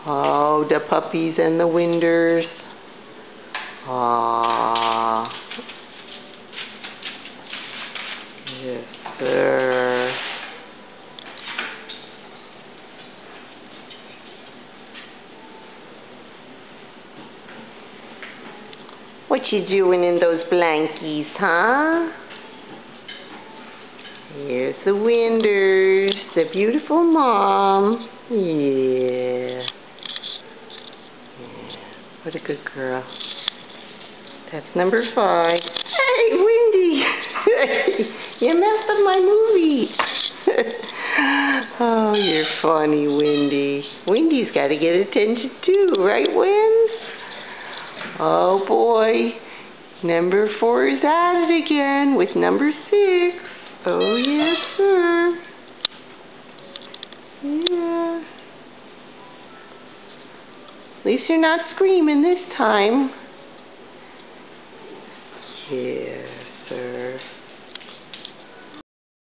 Oh, the puppies and the winders. Ah, yes, sir. What you doing in those blankies, huh? Here's the winders, the beautiful mom. Yeah. What a good girl. That's number 5. Hey, Wendy! You messed up my movie. Oh, you're funny, Wendy. Wendy's got to get attention too, right, Wins? Oh, boy. Number 4 is at it again with number 6. Oh, yes, sir. Yeah. At least you're not screaming this time. Yes, sir.